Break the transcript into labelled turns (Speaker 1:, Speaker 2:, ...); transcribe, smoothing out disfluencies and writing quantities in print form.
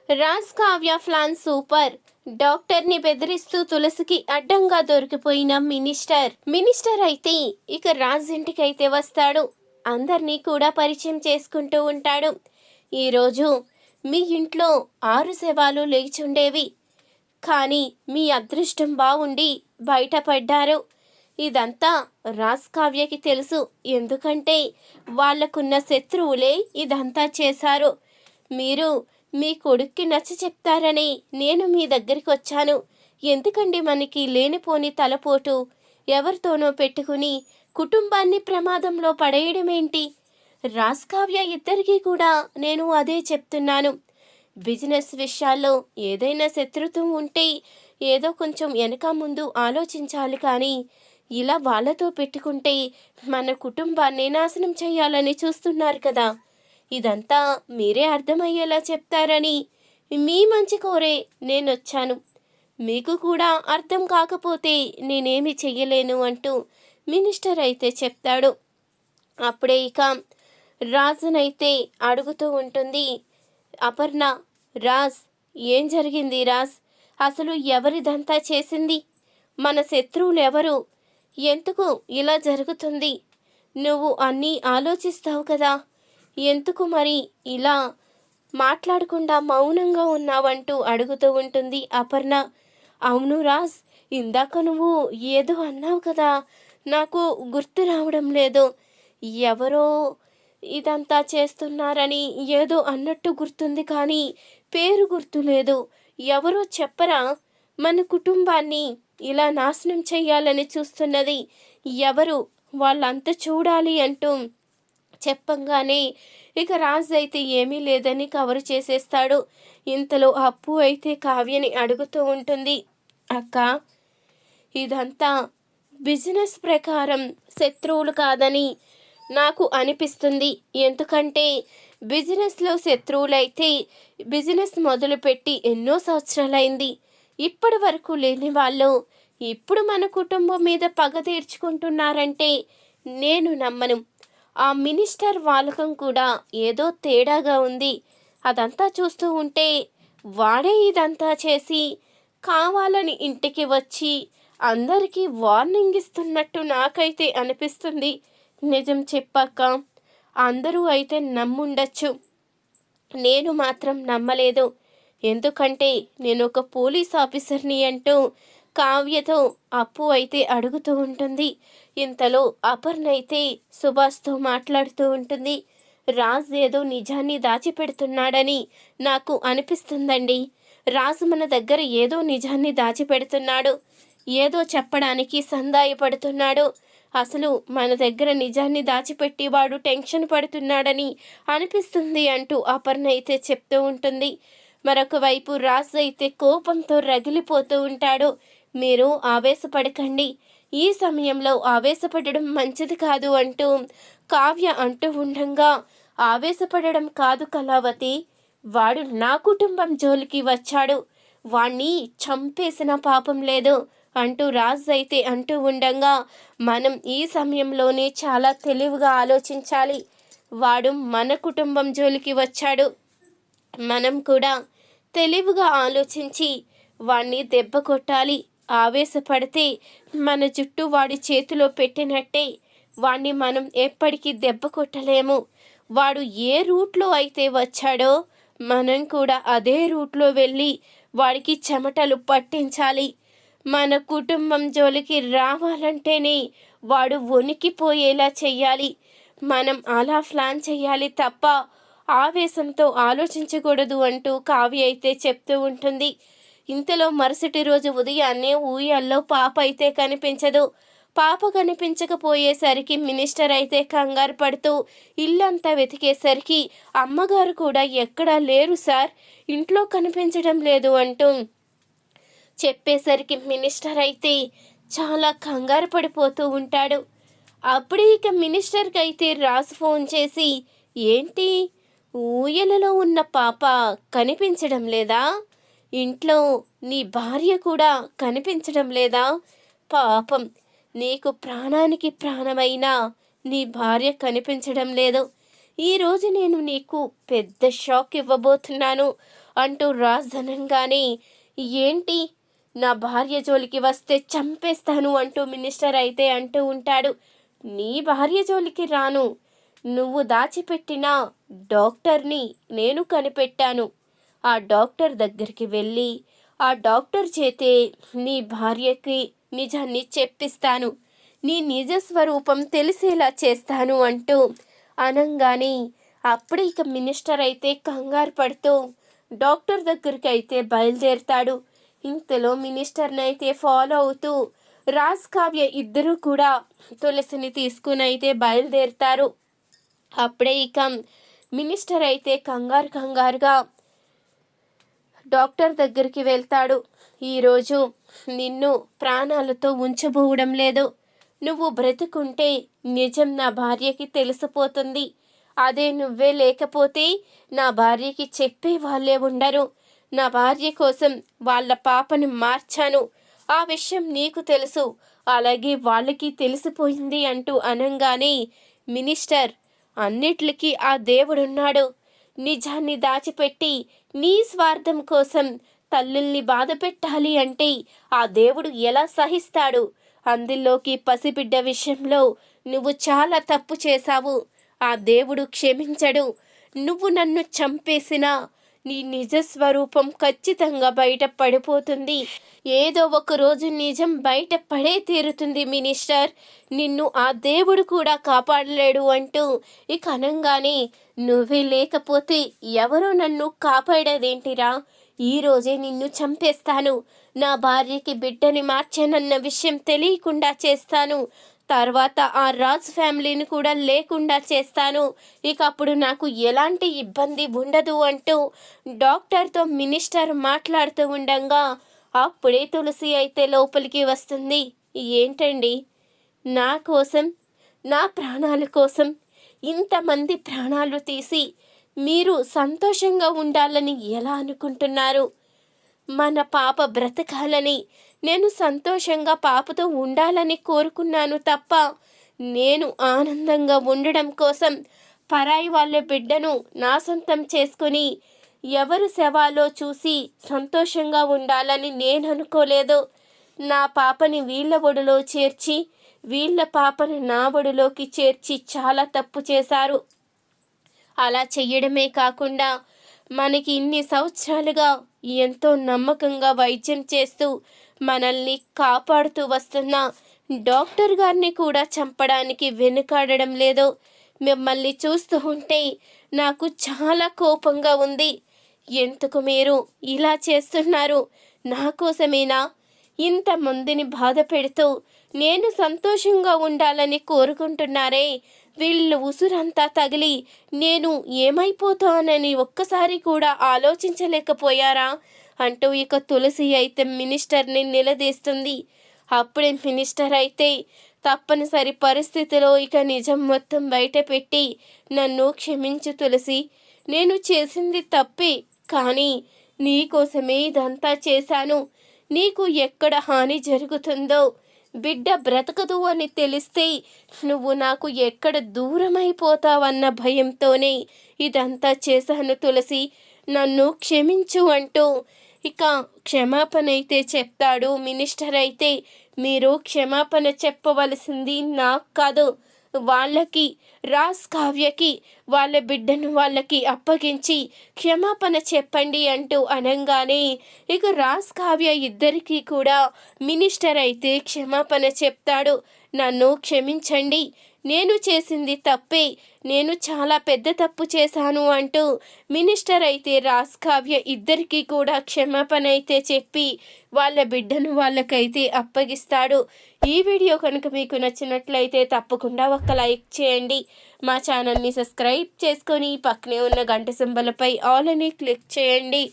Speaker 1: Raj Kavya plan super. డాక్టర్ని బెదిరిస్తూ తులసికి అడ్డంగా దొరికిపోయిన మినిస్టర్ అయితే ఇక రాజ్ ఇంటికైతే వస్తాడు. అందరినీ కూడా పరిచయం చేసుకుంటూ ఉంటాడు. ఈరోజు మీ ఇంట్లో 6 శవాలు లేచుండేవి, కానీ మీ అదృష్టం బాగుండి బయటపడ్డారు. ఇదంతా రాజ్ కావ్యకి తెలుసు, ఎందుకంటే వాళ్లకున్న శత్రువులే ఇదంతా చేశారు. మీరు మీ కొడుక్కి నచ్చ చెప్తారని నేను మీ దగ్గరికి వచ్చాను. ఎందుకండి మనకి లేనిపోని తలపోటు ఎవరితోనో పెట్టుకుని కుటుంబాన్ని ప్రమాదంలో పడేయడమేంటి? రాజ్ కావ్య ఇద్దరికీ కూడా నేను అదే చెప్తున్నాను. బిజినెస్ విషయాల్లో ఏదైనా శత్రుత్వం ఉంటే ఏదో కొంచెం వెనక ముందు ఆలోచించాలి, కానీ ఇలా వాళ్ళతో పెట్టుకుంటే మన కుటుంబాన్ని నాశనం చేయాలని చూస్తున్నారు కదా. ఇదంతా మీరే అర్థమయ్యేలా చెప్తారని మీ మంచి కోరే నేనొచ్చాను. మీకు కూడా అర్థం కాకపోతే నేనేమి చెయ్యలేను అంటూ మినిస్టర్ అయితే చెప్తాడు. అప్పుడే ఇక రాజునైతే అడుగుతూ ఉంటుంది అపర్ణ. రాజ్, ఏం జరిగింది రాజ్? అసలు ఎవరిదంతా చేసింది? మన శత్రువులు ఎవరు? ఎందుకు ఇలా జరుగుతుంది? నువ్వు అన్నీ ఆలోచిస్తావు కదా, ఎందుకు మరి ఇలా మాట్లాడకుండా మౌనంగా ఉన్నావంటూ అడుగుతూ ఉంటుంది అపర్ణ. అవును రాజ్, ఇందాక నువ్వు ఏదో అన్నావు కదా, నాకు గుర్తు రావడం లేదు. ఎవరో ఇదంతా చేస్తున్నారని ఏదో అన్నట్టు గుర్తుంది, కానీ పేరు గుర్తులేదు. ఎవరో చెప్పరా? మన కుటుంబాన్ని ఇలా నాశనం చెయ్యాలని చూస్తున్నది ఎవరు? వాళ్ళంతా చూడాలి అంటూ చెప్పంగానే ఇక రాజు అయితే ఏమీ లేదని కవర్ చేసేస్తాడు. ఇంతలో అప్పు అయితే కావ్యని అడుగుతూ ఉంటుంది, అక్క, ఇదంతా బిజినెస్ ప్రకారం శత్రువులు కాదని నాకు అనిపిస్తుంది. ఎందుకంటే బిజినెస్లో శత్రువులైతే బిజినెస్ మొదలుపెట్టి ఎన్నో సంవత్సరాలైంది. ఇప్పటి వరకు లేని వాళ్ళు ఇప్పుడు మన కుటుంబం మీద పగ తీర్చుకుంటున్నారంటే నేను నమ్మను. ఆ మినిస్టర్ వాలకం కూడా ఏదో తేడాగా ఉంది. అదంతా చూస్తూ ఉంటే వాడే ఇదంతా చేసి కావాలని ఇంటికి వచ్చి అందరికీ వార్నింగ్ ఇస్తున్నట్టు నాకైతే అనిపిస్తుంది. నిజం చెప్పాక అందరూ అయితే నమ్ముండొచ్చు, నేను మాత్రం నమ్మలేదు. ఎందుకంటే నేను ఒక పోలీస్ ఆఫీసర్ని అంటూ కావ్యతో అప్పు అయితే అడుగుతూ ఉంటుంది. ఇంతలో అపర్ణ అయితే సుభాష్తో మాట్లాడుతూ ఉంటుంది. రాజ్ ఏదో నిజాన్ని దాచిపెడుతున్నాడని నాకు అనిపిస్తుందండి. రాజు మన దగ్గర ఏదో నిజాన్ని దాచిపెడుతున్నాడు, ఏదో చెప్పడానికి సందాయపడుతున్నాడు. అసలు మన దగ్గర నిజాన్ని దాచిపెట్టి వాడు టెన్షన్ పడుతున్నాడని అనిపిస్తుంది అంటూ అపర్ణ అయితే చెప్తూ ఉంటుంది. మరొక వైపు రాజు అయితే కోపంతో రగిలిపోతూ ఉంటాడు. మీరు ఆవేశపడకండి, ఈ సమయంలో ఆవేశపడడం మంచిది కాదు అంటూ కావ్య అంటూ ఉండగా, ఆవేశపడడం కాదు కళావతి, వాడు నా కుటుంబం జోలికి వచ్చాడు, వాణ్ణి చంపేసిన పాపం లేదు అంటూ రాజు అయితే అంటూ ఉండగా, మనం ఈ సమయంలోనే చాలా తెలివిగా ఆలోచించాలి. వాడు మన కుటుంబం జోలికి వచ్చాడు, మనం కూడా తెలివిగా ఆలోచించి వాణ్ణి దెబ్బ కొట్టాలి. ఆవేశపడితే మన జుట్టు వాడి చేతిలో పెట్టినట్టే, వాణ్ణి మనం ఎప్పటికీ దెబ్బ కొట్టలేము. వాడు ఏ రూట్లో అయితే వచ్చాడో మనం కూడా అదే రూట్లో వెళ్ళి వాడికి చెమటలు పట్టించాలి. మన కుటుంబం జోలికి రావాలంటేనే వాడు వణికిపోయేలా చెయ్యాలి. మనం అలా ప్లాన్ చేయాలి తప్ప ఆవేశంతో ఆలోచించకూడదు అంటూ కావ్య అయితే చెప్తూ ఉంటుంది. ఇంతలో మరుసటి రోజు ఉదయాన్నే ఊయల్లో పాప అయితే కనిపించదు. పాప కనిపించకపోయేసరికి మినిస్టర్ అయితే కంగారు పడుతూ ఇల్లంతా వెతికేసరికి అమ్మగారు కూడా ఎక్కడా లేరు సార్, ఇంట్లో కనిపించడం లేదు అంటూ చెప్పేసరికి మినిస్టర్ అయితే చాలా కంగారు పడిపోతూ ఉంటాడు. అప్పుడే ఇక మినిస్టర్కి అయితే రాజు ఫోన్ చేసి, ఏంటి ఊయలలో ఉన్న పాప కనిపించడం లేదా? ఇంట్లో నీ భార్య కూడా కనిపించడం లేదా? పాపం, నీకు ప్రాణానికి ప్రాణమైన నీ భార్య కనిపించడం లేదు. ఈరోజు నేను నీకు పెద్ద షాక్ ఇవ్వబోతున్నాను. అంటూ రాజ్ అనగానే, ఏంటి నా భార్య జోలికి వస్తే చంపేస్తాను అంటూ మినిస్టర్ అయితే అంటూ ఉంటాడు. నీ భార్య జోలికి రాను, నువ్వు దాచిపెట్టిన డాక్టర్ని నేను కనిపెట్టాను. ఆ డాక్టర్ దగ్గరికి వెళ్ళి ఆ డాక్టర్ చేతే నీ భార్యకి నిజాన్ని చెప్పిస్తాను, నీ నిజ స్వరూపం తెలిసేలా చేస్తాను అంటూ అనంగానే అప్పుడే ఇక మినిస్టర్ అయితే కంగారు పడుతూ డాక్టర్ దగ్గరికి అయితే బయలుదేరుతాడు. ఇంతలో మినిస్టర్ని అయితే ఫాలో అవుతూ రాజ్ కావ్య ఇద్దరూ కూడా తులసిని తీసుకుని అయితే బయలుదేరుతారు. అప్పుడే ఇక మినిస్టర్ అయితే కంగారుగా డాక్టర్ దగ్గరికి వెళ్తాడు. ఈరోజు నిన్ను ప్రాణాలతో ఉంచబోవడం లేదు, నువ్వు బ్రతుకుంటే నిజం నా భార్యకి తెలిసిపోతుంది, అదే నువ్వే లేకపోతే నా భార్యకి చెప్పే వాళ్ళే ఉండరు, నా భార్య కోసం వాళ్ళ పాపని మార్చాను, ఆ విషయం నీకు తెలుసు, అలాగే వాళ్ళకి తెలిసిపోయింది అంటూ అనంగానే, మినిస్టర్ అన్నిట్లకి ఆ దేవుడున్నాడు, నిజాన్ని దాచిపెట్టి నీ స్వార్థం కోసం తల్లుల్ని బాధ పెట్టాలి అంటే ఆ దేవుడు ఎలా సహిస్తాడు? అందులోకి పసిబిడ్డ విషయంలో నువ్వు చాలా తప్పు చేశావు, ఆ దేవుడు క్షమించడు. నువ్వు నన్ను చంపేసినా నీ నిజ స్వరూపం ఖచ్చితంగా బయట పడిపోతుంది, ఏదో ఒక రోజు నిజం బయట పడే తీరుతుంది మినిస్టర్, నిన్ను ఆ దేవుడు కూడా కాపాడలేడు అంటూ ఇక అనంగానే, నువ్వే లేకపోతే ఎవరో నన్ను కాపాడేదేంటిరా, ఈరోజే నిన్ను చంపేస్తాను, నా భార్యకి బిడ్డని మార్చానన్న విషయం తెలియకుండా చేస్తాను, తర్వాత ఆ రాజ్ ఫ్యామిలీని కూడా లేకుండా చేస్తాను, ఇక అప్పుడు నాకు ఎలాంటి ఇబ్బంది ఉండదు అంటూ డాక్టర్తో మినిస్టర్ మాట్లాడుతూ ఉండగా అప్పుడే తులసి అయితే లోపలికి వస్తుంది. ఏంటండి, నా కోసం, నా ప్రాణాల కోసం ఇంతమంది ప్రాణాలు తీసి మీరు సంతోషంగా ఉండాలని ఎలా అనుకుంటున్నారు? మన పాప బ్రతకాలని, నేను సంతోషంగా పాపతో ఉండాలని కోరుకున్నాను తప్ప నేను ఆనందంగా ఉండడం కోసం పరాయి వాళ్ళ బిడ్డను నా సొంతం చేసుకుని ఎవరు శవాలో చూసి సంతోషంగా ఉండాలని నేను అనుకోలేదు. నా పాపని వీళ్ళ ఒడిలో చేర్చి వీళ్ళ పాపని నా ఒడిలోకి చేర్చి చాలా తప్పు చేశారు. అలా చెయ్యడమే కాకుండా మనకి ఇన్ని సంవత్సరాలుగా ఎంతో నమ్మకంగా వైద్యం చేస్తూ మనల్ని కాపాడుతూ వస్తున్న డాక్టర్ గారిని కూడా చంపడానికి వెనుకాడడం లేదు. మిమ్మల్ని చూస్తూ ఉంటే నాకు చాలా కోపంగా ఉంది. ఎందుకు మీరు ఇలా చేస్తున్నారు? నా కోసమేనా? ఇంతమందిని బాధ పెడుతూ నేను సంతోషంగా ఉండాలని కోరుకుంటున్నారే, వీళ్ళు ఉసురంతా తగిలి నేను ఏమైపోతానని ఒక్కసారి కూడా ఆలోచించలేకపోయారా అంటూ ఇక తులసి అయితే మినిస్టర్ని నిలదీస్తుంది. అప్పుడే మినిస్టర్ అయితే తప్పనిసరి పరిస్థితిలో ఇక నిజం మొత్తం బయట పెట్టి, నన్ను క్షమించు తులసి, నేను చేసింది తప్పే, కానీ నీకోసమే ఇదంతా చేశాను, నీకు ఎక్కడ హాని జరుగుతుందో, బిడ్డ బ్రతకదు అని తెలిస్తే నువ్వు నాకు ఎక్కడ దూరమైపోతావన్న భయంతోనే ఇదంతా చేశాను తులసి, నన్ను క్షమించు అంటూ ఇక క్షమాపణ అయితే చెప్తాడు మినిస్టర్. అయితే మీరు క్షమాపణ చెప్పవలసింది నాకు కాదు, వాళ్ళకి, రాజ్ కావ్యకి, వాళ్ళ బిడ్డను వాళ్ళకి అప్పగించి క్షమాపణ చెప్పండి అంటూ అనంగానే ఇక రాజ్ కావ్య ఇద్దరికీ కూడా మినిస్టర్ అయితే క్షమాపణ చెప్తాడు. నన్ను క్షమించండి, నేను చేసింది తప్పే, నేను చాలా పెద్ద తప్పు చేశాను అంటూ మినిస్టర్ అయితే రాజ్ కావ్య ఇద్దరికీ కూడా క్షమాపణ అయితే చెప్పి వాళ్ళ బిడ్డను వాళ్ళకైతే అప్పగిస్తాడు. ఈ వీడియో కనుక మీకు నచ్చినట్లయితే తప్పకుండా ఒక లైక్ చేయండి, మా ఛానల్ని సబ్స్క్రైబ్ చేసుకొని పక్కనే ఉన్న గంట సింబల్పై ఆల్ అని క్లిక్ చేయండి.